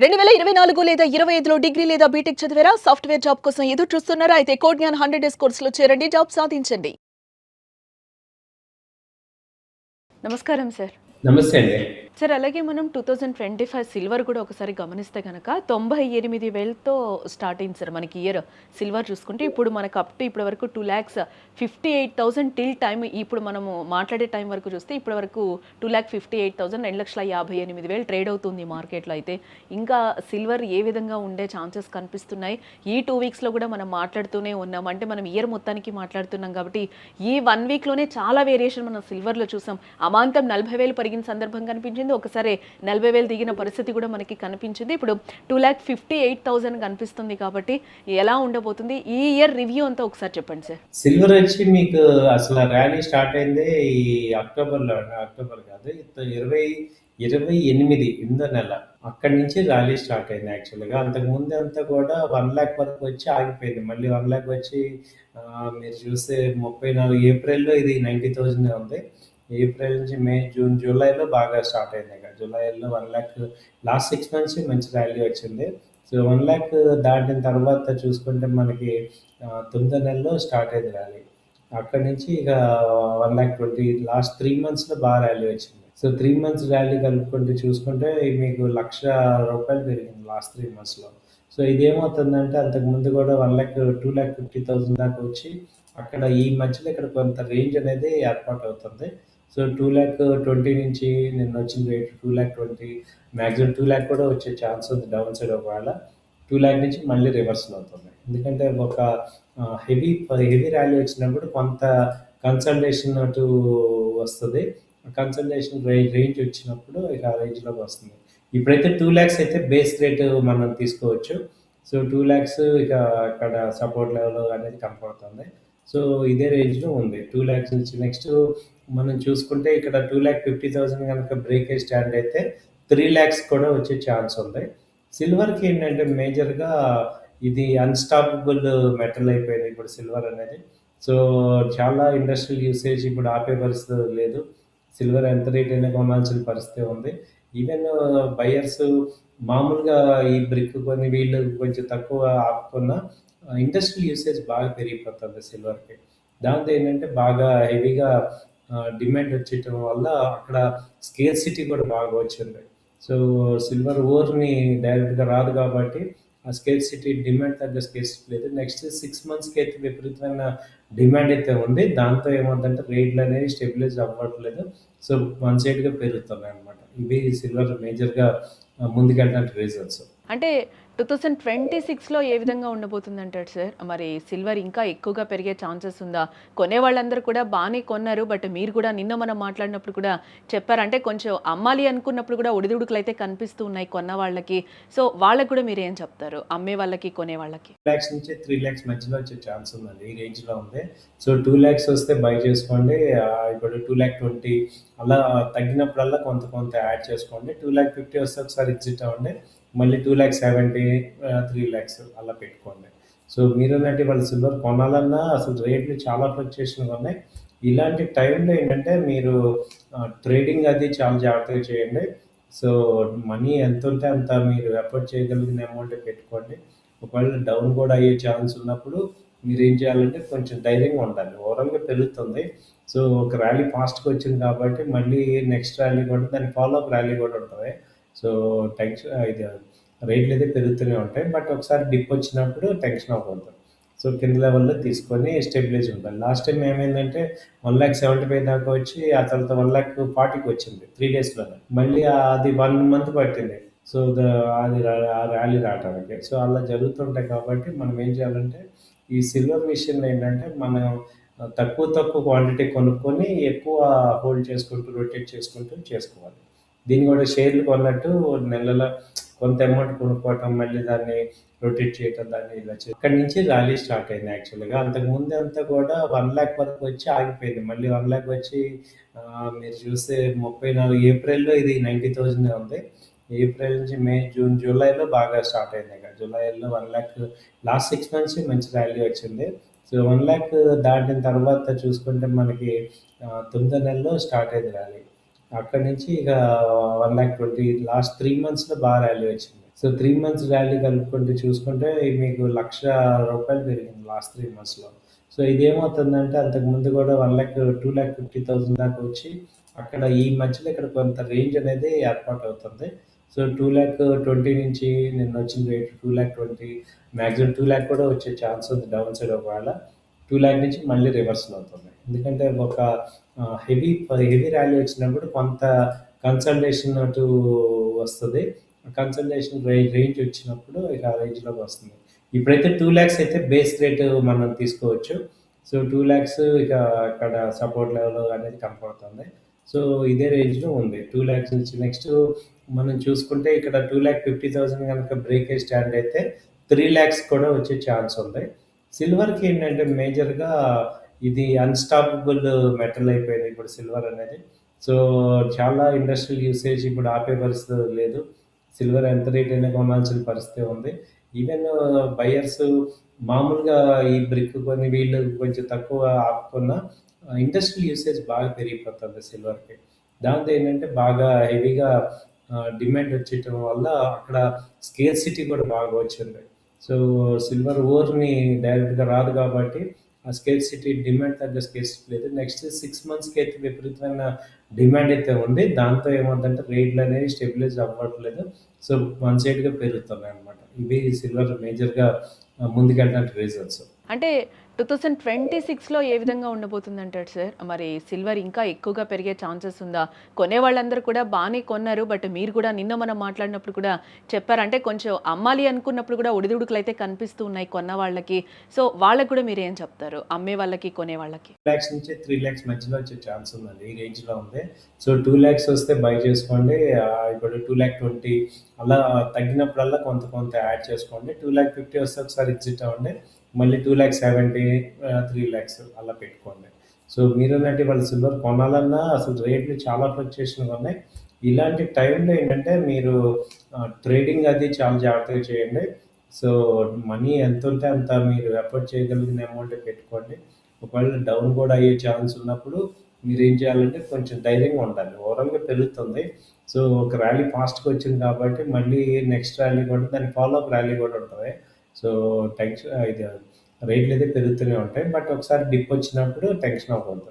2024 లేదా 25లో డిగ్రీ లేదా బీటెక్ చదివారా? సాఫ్ట్‌వేర్ జాబ్ కోసం ఎదురు చూస్తున్నారా? అయితే కోడ్ జ్ఞాన్ 100 డేస్ కోర్సులో చేరండి. జాబ్ సాధించండి. నమస్కారం సార్. నమస్తే అండి. సార్ అలాగే మనం 2025 సిల్వర్ కూడా ఒకసారి గమనిస్తే గనక 98,000తో స్టార్ట్ అయింది సార్ మనకి ఇయర్. సిల్వర్ చూసుకుంటే ఇప్పుడు మనకు అప్ టు ఇప్పటి వరకు 2,58,000 టిల్ టైమ్ ఇప్పుడు మనము మాట్లాడే టైం వరకు చూస్తే ఇప్పటి వరకు 2,58,000 2,58,000 ట్రేడ్ అవుతుంది మార్కెట్లో. అయితే ఇంకా సిల్వర్ ఏ విధంగా ఉండే ఛాన్సెస్ కనిపిస్తున్నాయి? ఈ 2 వీక్స్‌లో కూడా మనం మాట్లాడుతూనే ఉన్నాం. అంటే మనం ఇయర్ మొత్తానికి మాట్లాడుతున్నాం కాబట్టి ఈ 1 వీక్‌లోనే చాలా వేరియేషన్ మనం సిల్వర్‌లో చూసాం. అమాంతం 40,000 పెరిగిన సందర్భం కనిపించింది. ఒకసారి 40,000 దిగిన పరిస్థితి కూడా మనకి కనిపించింది. ఇప్పుడు 2,58,000 కనిపిస్తుంది కాబట్టి ఎలా ఉండబోతుంది? ఈ ఇయర్ రివ్యూ అంతా ఒకసారి చెప్పండి సార్. సిల్వర్ వచ్చి మీకు అసలు ర్యాలీ స్టార్ట్ అయింది ఈ అక్టోబర్‌లో. అక్టోబర్ కాదు 28 ఎనిమిదో నెల. అక్కడి నుంచి ర్యాలీ స్టార్ట్ అయింది యాక్చువల్‌గా. అంతకుముందు అంతా కూడా 1,00,000 వరకు వచ్చి ఆగిపోయింది. మళ్ళీ 1,00,000 వచ్చి మీరు చూస్తే 34 ఏప్రిల్‌లో ఇది 90,000 ఉంది. ఏప్రిల్ నుంచి మే, జూన్, జూలైలో బాగా స్టార్ట్ అయింది. ఇక జూలైలో 1,00,000 లాస్ట్ 6 మంత్స్ మంచి ర్యాలీ వచ్చింది. సో 1,00,000 దాటిన తర్వాత చూసుకుంటే మనకి 9వ నెలలో స్టార్ట్ అయింది ర్యాలీ. అక్కడి నుంచి ఇక 1,20,000 లాస్ట్ 3 మంత్స్‌లో బాగా ర్యాలీ వచ్చింది. సో 3 మంత్స్ ర్యాలీ కలుపుకుంటూ చూసుకుంటే మీకు రూ. 1,00,000 పెరిగింది లాస్ట్ 3 మంత్స్‌లో. సో ఇదేమవుతుందంటే అంతకుముందు కూడా 1,00,000 2,50,000 దాకా వచ్చి అక్కడ ఈ మధ్యలో ఇక్కడ కొంత రేంజ్ అనేది ఏర్పాటవుతుంది. సో 2,20,000 నుంచి నిన్న వచ్చిన రేట్ 2,20,000 మాక్సిమం 2,00,000 కూడా వచ్చే ఛాన్స్ ఉంది డౌన్ సైడ్ ఒకవేళ. 2,00,000 నుంచి మళ్ళీ రివర్సల్ అవుతుంది. ఎందుకంటే ఒక హెవీ ర్యాలీ వచ్చినప్పుడు కొంత కన్సల్టేషన్ అటు వస్తది. కన్సల్టేషన్ రేంజ్ వచ్చినప్పుడు ఇక ఆ రేంజ్‌లోకి వస్తుంది. ఇప్పుడైతే 2,00,000 అయితే బేస్ రేట్ మనం తీసుకోవచ్చు. సో 2,00,000 ఇక అక్కడ సపోర్ట్ లెవెల్ అనేది కనపడుతుంది. సో ఇదే రేంజ్‌లో ఉంది. 2,00,000 నుంచి నెక్స్ట్ మనం చూసుకుంటే ఇక్కడ 2,50,000 గనక బ్రేకేజ్ స్టాండ్ అయితే 3,00,000 కూడా వచ్చే ఛాన్స్ ఉంది. సిల్వర్‌కి ఏంటంటే మేజర్‌గా ఇది అన్‌స్టాపబుల్ మెటల్ అయిపోయింది ఇప్పుడు సిల్వర్ అనేది. సో చాలా ఇండస్ట్రియల్ యూసేజ్ ఇప్పుడు ఆపే పరిస్థితి లేదు. సిల్వర్ ఎంత రేట్ అయినా కొనాల్సిన పరిస్థితి ఉంది. ఈవెన్ బయర్స్ మామూలుగా ఈ బ్రిక్ కొని వీళ్ళు కొంచెం తక్కువ ఆపుకున్న ఇండస్ట్రియల్ యూసేజ్ బాగా పెరిగిపోతుంది సిల్వర్‌కి. దాంతో ఏంటంటే బాగా హెవీగా డిమాండ్ వచ్చేయటం వల్ల అక్కడ స్కేర్సిటీ కూడా బాగా వచ్చింది. సో సిల్వర్ ఓర్‌ని డైరెక్ట్‌గా రాదు కాబట్టి ఆ స్కేర్సిటీ డిమాండ్ తగ్గ స్కేర్సిటీ లేదు. నెక్స్ట్ 6 మంత్స్‌కి అయితే విపరీతమైన డిమాండ్ అయితే ఉంది. దాంతో ఏమవుద్దంటే రేట్లనేవి స్టెబిలైజ్ అవ్వట్లేదు. సో వన్ సైడ్‌గా పెరుగుతున్నాయన్నమాట. ఇవి సిల్వర్ మేజర్‌గా ముందుకెళ్ళడానికి రీజన్స్. అంటే 2026లో ఏ విధంగా ఉండబోతుందంటారు సార్? మరి సిల్వర్ ఇంకా ఎక్కువగా పెరిగే ఛాన్సెస్ ఉందా? కొనేవాళ్ళందరూ కూడా బానే కొన్నారు. బట్ మీరు కూడా నిన్న మనం మాట్లాడినప్పుడు కూడా చెప్పారు. అంటే కొంచెం అమ్మాలి అనుకున్నప్పుడు కూడా ఒడిదుడుకులైతే కనిపిస్తూ ఉన్నాయి కొన్న వాళ్ళకి. సో వాళ్ళకి కూడా మీరేం చెప్తారు? అమ్మే వాళ్ళకి, కొనే వాళ్ళకి? 2,00,000 నుంచి 3,00,000 మధ్యలో వచ్చే ఛాన్స్ ఉందండి. ఈ రేంజ్‌లో ఉంది. సో 2,00,000 వస్తే బై చేసుకోండి. ఇప్పుడు 2,20,000 అలా తగ్గినప్పుడల్లా కొంత కొంత యాడ్ చేసుకోండి. 2,50,000 వస్తే ఒకసారి ఎగ్జిట్ అవ్వండి. మళ్ళీ 2,70,000 3,00,000 అలా పెట్టుకోండి. సో మీరన్నట్టు ఇవాళ సిల్వర్ కొనాలన్నా అసలు రేట్లు చాలా ఫ్లక్చుయేషన్‌గా ఉన్నాయి. ఇలాంటి టైంలో ఏంటంటే మీరు ట్రేడింగ్ అది చాలా జాగ్రత్తగా చేయండి. సో మనీ ఎంతుంటే అంత మీరు ఎఫర్ట్ చేయగలిగిన అమౌంటే పెట్టుకోండి. ఒకవేళ డౌన్ కూడా అయ్యే ఛాన్స్ ఉన్నప్పుడు మీరేం చేయాలంటే కొంచెం ధైర్యంగా ఉండాలి. ఓవరాల్‌గా పెరుగుతుంది. సో ఒక ర్యాలీ ఫాస్ట్‌గా వచ్చింది కాబట్టి మళ్ళీ నెక్స్ట్ ర్యాలీ కూడా దాని ఫాలో అప్ ర్యాలీ కూడా ఉంటది. సో ఇది రేట్లయితే పెరుగుతూనే ఉంటాయి. బట్ ఒకసారి డిప్ వచ్చినప్పుడు టెన్షన్ అవ్వద్దు. సో కింద లెవెల్‌లో తీసుకొని స్టెబిలైజ్ ఉండాలి. లాస్ట్ టైమ్ ఏమైందంటే 1,75,000 దాకా వచ్చి ఆ తర్వాత 1,40,000కి వచ్చింది 3 డేస్‌లోనే. మళ్ళీ అది 1 మంత్ పట్టింది. సో అది ఆ ర్యాలీ రావటానికి. సో అలా జరుగుతుంటాయి కాబట్టి మనం ఏం చేయాలంటే ఈ సిల్వర్ విషయంలో ఏంటంటే మనం తక్కువ తక్కువ క్వాంటిటీ కొనుక్కొని ఎక్కువ హోల్డ్ చేసుకుంటూ, రొటేట్ చేసుకుంటూ చేసుకోవాలి. దీన్ని కూడా షేర్లు కొన్నట్టు నెలలో కొంత అమౌంట్ కొనుక్కోవటం, మళ్ళీ దాన్ని రొటేట్ చేయటం, దాన్ని ఇలా అక్కడి నుంచి ర్యాలీ స్టార్ట్ అయింది యాక్చువల్‌గా. అంతకుముందు అంతా కూడా 1,00,000 వరకు వచ్చి ఆగిపోయింది. మళ్ళీ 1,00,000 వచ్చి మీరు చూస్తే 34 ఏప్రిల్‌లో ఇది 90,000 ఉంది. ఏప్రిల్ నుంచి మే, జూన్, జూలైలో బాగా స్టార్ట్ అయింది. ఇక జూలైలో 1,00,000 లాస్ట్ 6 మంత్స్ మంచి ర్యాలీ వచ్చింది. సో 1,00,000 దాటిన తర్వాత చూసుకుంటే మనకి 9వ నెలలో స్టార్ట్ అయింది ర్యాలీ. అక్కడి నుంచి ఇక 1,20,000 లాస్ట్ 3 మంత్స్‌లో బాగా ర్యాలీ వచ్చింది. సో 3 మంత్స్ ర్యాలీ కలుపుకుంటే చూసుకుంటే మీకు రూ. 1,00,000 పెరిగింది లాస్ట్ 3 మంత్స్‌లో. సో ఇదేమవుతుందంటే అంతకుముందు కూడా 2,50,000 దాకా వచ్చి అక్కడ ఈ మధ్యలో ఇక్కడ కొంత రేంజ్ అనేది ఏర్పాటవుతుంది. సో 2,20,000 నుంచి నిన్నొచ్చిన రేట్ 2,20,000 మాక్సిమం 2,00,000 కూడా వచ్చే ఛాన్స్ ఉంది డౌన్ సైడ్ ఒకవేళ. 2,00,000 నుంచి మళ్ళీ రివర్సల్ అవుతుంది. ఎందుకంటే ఒక హెవీ ర్యాలీ వచ్చినప్పుడు కొంత కన్సల్టేషన్ అటు వస్తది. కన్సల్టేషన్ రేంజ్ వచ్చినప్పుడు ఇక ఆ రేంజ్‌లోకి వస్తుంది. ఇప్పుడైతే 2,00,000 అయితే బేస్ రేట్ మనం తీసుకోవచ్చు. సో 2,00,000 ఇక అక్కడ సపోర్ట్ లెవెల్ అనేది కనపడుతుంది. సో ఇదే రేంజ్‌లో ఉంది. 2,00,000 నుంచి నెక్స్ట్ మనం చూసుకుంటే ఇక్కడ 2,50,000 గనక బ్రేకేజ్ స్టాండ్ అయితే 3,00,000 కూడా వచ్చే ఛాన్స్ ఉంది. సిల్వర్‌కి ఏంటంటే మేజర్‌గా ఇది అన్‌స్టాపబుల్ మెటల్ అయిపోయింది ఇప్పుడు సిల్వర్ అనేది. సో చాలా ఇండస్ట్రియల్ యూసేజ్ ఇప్పుడు ఆపే పరిస్థితి లేదు. సిల్వర్ ఎంత రేట్ అయినా కొనాల్సిన పరిస్థితి ఉంది. ఈవెన్ బయర్స్ మామూలుగా ఈ బ్రిక్ కొని వీళ్ళు కొంచెం తక్కువ ఆపుకున్న ఇండస్ట్రియల్ యూసేజ్ బాగా పెరిగిపోతుంది సిల్వర్‌కి. దాంతో ఏంటంటే బాగా హెవీగా డిమాండ్ వచ్చేయటం వల్ల అక్కడ స్కేర్సిటీ కూడా బాగా వచ్చింది. సో సిల్వర్ ఓర్‌ని డైరెక్ట్‌గా రాదు కాబట్టి ఆ స్కేర్సిటీ డిమాండ్ తగ్గ స్కేర్సిటీ లేదు. నెక్స్ట్ 6 మంత్స్‌కి అయితే విపరీతమైన డిమాండ్ అయితే ఉంది. దాంతో ఏమవుద్దంటే రేట్లనేవి స్టెబిలైజ్ అవ్వట్లేదు. సో వన్ సైడ్‌గా పెరుగుతున్నాయన్నమాట. ఇవి సిల్వర్ మేజర్‌గా ముందుకెళ్ళడానికి రీజన్స్. అంటే 2026లో ఏ విధంగా ఉండబోతుందంటారు సార్? మరి సిల్వర్ ఇంకా ఎక్కువగా పెరిగే ఛాన్సెస్ ఉందా? కొనేవాళ్ళందరూ కూడా బానే కొన్నారు. బట్ మీరు కూడా నిన్న మనం మాట్లాడినప్పుడు కూడా చెప్పారు. అంటే కొంచెం అమ్మాలి అనుకున్నప్పుడు కూడా ఒడిదుడుకులైతే కనిపిస్తూ ఉన్నాయి కొన్న వాళ్ళకి. సో వాళ్ళకి కూడా మీరేం చెప్తారు? అమ్మే వాళ్ళకి, కొనే వాళ్ళకి? 2,00,000 నుంచి 3,00,000 మధ్యలో వచ్చే ఛాన్స్ ఉందండి. ఈ రేంజ్‌లో ఉంది. సో 2,00,000 వస్తే బై చేసుకోండి. ఇప్పుడు 2,20,000 అలా తగ్గినప్పుడల్లా కొంత కొంత యాడ్ చేసుకోండి. 2,50,000 వస్తే ఒకసారి ఎగ్జిట్ అవ్వండి. మళ్ళీ 2,70,000 3,00,000 అలా పెట్టుకోండి. సో మీరన్నట్టు ఇవాళ సిల్వర్ కొనాలన్నా అసలు రేట్లు చాలా ఫ్లక్చుయేషన్‌గా ఉన్నాయి. ఇలాంటి టైంలో ఏంటంటే మీరు ట్రేడింగ్ అది చాలా జాగ్రత్తగా చేయండి. సో మనీ ఎంతుంటే అంత మీరు ఎఫర్ట్ చేయగలిగిన అమౌంటే పెట్టుకోండి. ఒకవేళ డౌన్ కూడా అయ్యే ఛాన్స్ ఉన్నప్పుడు మీరేం చేయాలంటే కొంచెం ధైర్యంగా ఉండాలి. ఓవరాల్‌గా పెరుగుతుంది. సో ఒక ర్యాలీ ఫాస్ట్‌గా వచ్చింది కాబట్టి మళ్ళీ నెక్స్ట్ ర్యాలీ కూడా దాని ఫాలో అప్ ర్యాలీ కూడా ఉంటది. సో ఇది రేట్లయితే పెరుగుతూనే ఉంటాయి. బట్ ఒకసారి డిప్ వచ్చినప్పుడు టెన్షన్ అవ్వద్దు.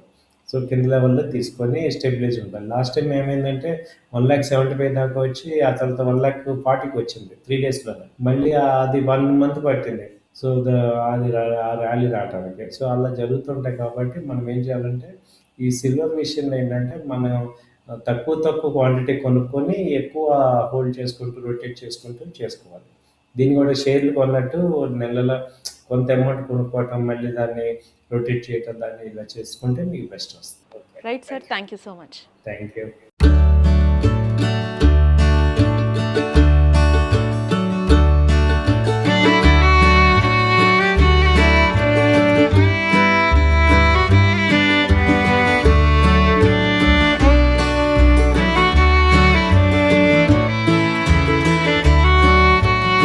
సో కింద లెవెల్‌లో తీసుకొని స్టెబిలైజ్ ఉండాలి. లాస్ట్ టైమ్ ఏమైందంటే 1,75,000 దాకా వచ్చి ఆ తర్వాత 1,40,000కి వచ్చింది 3 డేస్‌లోనే. మళ్ళీ అది 1 మంత్ పట్టింది. సో అది ఆ ర్యాలీ రావటానికి. సో అలా జరుగుతుంటాయి కాబట్టి మనం ఏం చేయాలంటే ఈ సిల్వర్ విషయంలో ఏంటంటే మనం తక్కువ తక్కువ క్వాంటిటీ కొనుక్కొని ఎక్కువ హోల్డ్ చేసుకుంటూ, రొటేట్ చేసుకుంటూ చేసుకోవాలి. దీన్ని కూడా షేర్లు కొన్నట్టు నెలలో కొంత అమౌంట్ కొనుక్కోవటం, మళ్ళీ దాన్ని రొటేట్ చేయటం, దాన్ని ఇలా చేసుకుంటే మీకు బెస్ట్ వస్తుంది. Okay. Right sir. Thank you so much. Thank you.